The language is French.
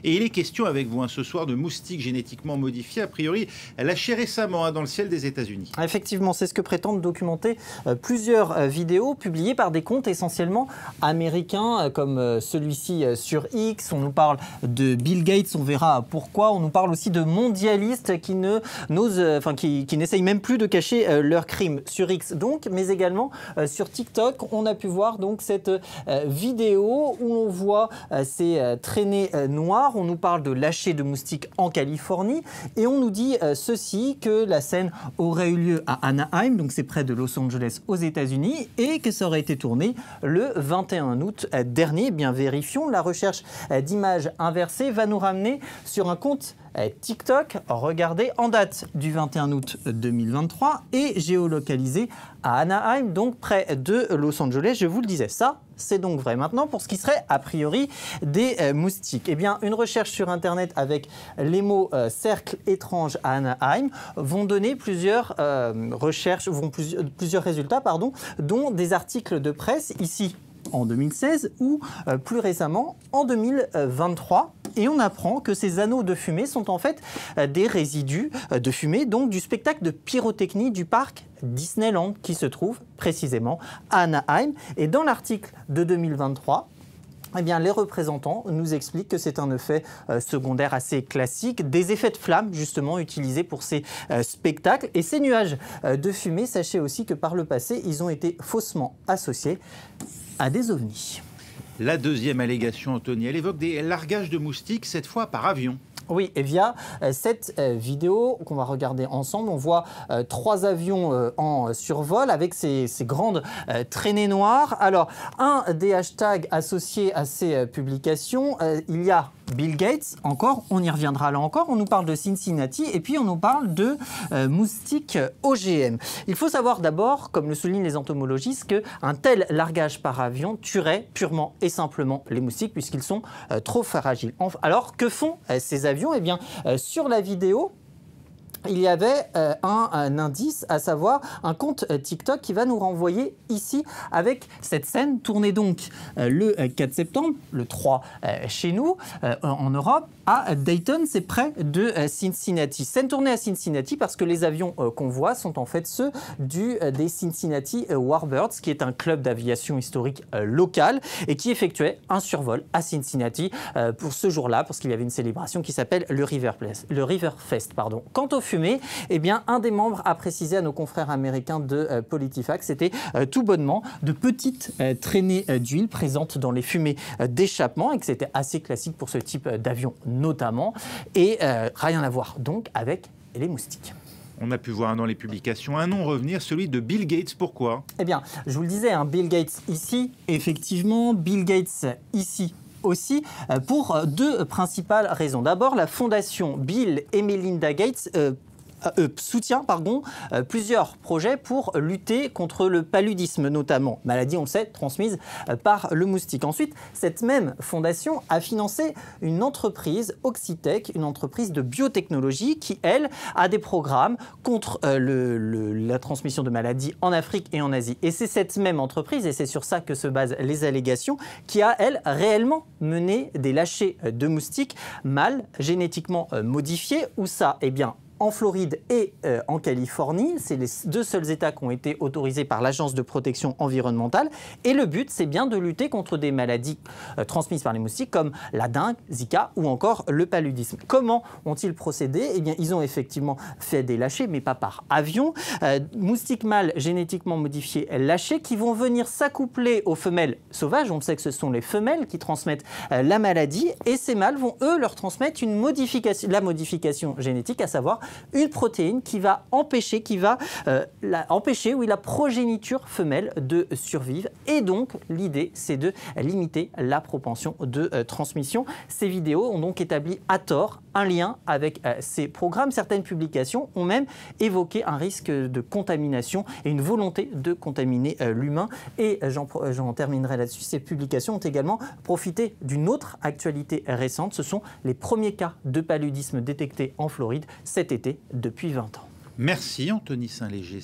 Et il est question avec vous ce soir de moustiques génétiquement modifiés, a priori lâchés récemment dans le ciel des États-Unis. Effectivement, c'est ce que prétendent documenter plusieurs vidéos publiées par des comptes essentiellement américains comme celui-ci sur X. On nous parle de Bill Gates, on verra pourquoi. On nous parle aussi de mondialistes qui n'essayent même plus de cacher leurs crimes sur X, donc, mais également sur TikTok. On a pu voir donc cette vidéo où on voit ces traînées noires. On nous parle de lâcher de moustiques en Californie et on nous dit ceci, que la scène aurait eu lieu à Anaheim, donc c'est près de Los Angeles aux États-Unis, et que ça aurait été tourné le 21 août dernier. Eh bien, vérifions. La recherche d'images inversées va nous ramener sur un compte TikTok, regardez, en date du 21 août 2023 et géolocalisé à Anaheim, donc près de Los Angeles. Je vous le disais, ça, c'est donc vrai. Maintenant, pour ce qui serait a priori des moustiques, eh bien, une recherche sur Internet avec les mots cercle étrange à Anaheim vont donner plusieurs plusieurs résultats, dont des articles de presse ici en 2016 ou plus récemment en 2023. Et on apprend que ces anneaux de fumée sont en fait des résidus de fumée, donc du spectacle de pyrotechnie du parc Disneyland qui se trouve précisément à Anaheim. Et dans l'article de 2023, eh bien, les représentants nous expliquent que c'est un effet secondaire assez classique, des effets de flamme justement utilisés pour ces spectacles. Et ces nuages de fumée, sachez aussi que par le passé, ils ont été faussement associés à des ovnis. La deuxième allégation, Anthony, elle évoque des largages de moustiques, cette fois par avion. Oui, et via cette vidéo qu'on va regarder ensemble, on voit 3 avions en survol avec ces grandes traînées noires. Alors, un des hashtags associés à ces publications, il y a Bill Gates, encore, on y reviendra là encore, on nous parle de Cincinnati et puis on nous parle de moustiques OGM. Il faut savoir d'abord, comme le soulignent les entomologistes, qu'un tel largage par avion tuerait purement et simplement les moustiques puisqu'ils sont trop fragiles. Alors, que font ces avions? Eh bien, sur la vidéo, il y avait un indice, à savoir un compte TikTok qui va nous renvoyer ici avec cette scène tournée donc le 4 septembre, le 3 chez nous, en Europe, à Dayton, c'est près de Cincinnati. Scène tournée à Cincinnati parce que les avions qu'on voit sont en fait ceux des Cincinnati Warbirds, qui est un club d'aviation historique local et qui effectuait un survol à Cincinnati pour ce jour-là, parce qu'il y avait une célébration qui s'appelle le Riverfest. Quant aux fumée, eh bien, un des membres a précisé à nos confrères américains de PolitiFact, c'était tout bonnement de petites traînées d'huile présentes dans les fumées d'échappement et que c'était assez classique pour ce type d'avion notamment. Et rien à voir donc avec les moustiques. On a pu voir dans les publications un nom revenir, celui de Bill Gates. Pourquoi? Eh bien, je vous le disais, Bill Gates ici, effectivement, Bill Gates ici aussi, pour 2 principales raisons. D'abord, la fondation Bill et Melinda Gates soutient plusieurs projets pour lutter contre le paludisme notamment, maladie, on le sait, transmise par le moustique. Ensuite, cette même fondation a financé une entreprise, Oxitec, une entreprise de biotechnologie qui, elle, a des programmes contre la transmission de maladies en Afrique et en Asie. Et c'est cette même entreprise, et c'est sur ça que se basent les allégations, qui a, elle, réellement mené des lâchers de moustiques mâles génétiquement modifiés. Où ça? Eh bien, en Floride et en Californie. C'est les 2 seuls États qui ont été autorisés par l'Agence de protection environnementale. Et le but, c'est bien de lutter contre des maladies transmises par les moustiques comme la dengue, Zika ou encore le paludisme. Comment ont-ils procédé? Eh bien, ils ont effectivement fait des lâchers, mais pas par avion. Moustiques mâles génétiquement modifiés lâchés qui vont venir s'accoupler aux femelles sauvages. On sait que ce sont les femelles qui transmettent la maladie. Et ces mâles vont, eux, leur transmettre la modification génétique, à savoir une protéine qui va empêcher, la progéniture femelle de survivre. Et donc, l'idée, c'est de limiter la propension de transmission. Ces vidéos ont donc établi à tort un lien avec ces programmes. Certaines publications ont même évoqué un risque de contamination et une volonté de contaminer l'humain. Et j'en terminerai là-dessus. Ces publications ont également profité d'une autre actualité récente. Ce sont les premiers cas de paludisme détectés en Floride cet été depuis 20 ans. Merci Anthony Saint-Léger.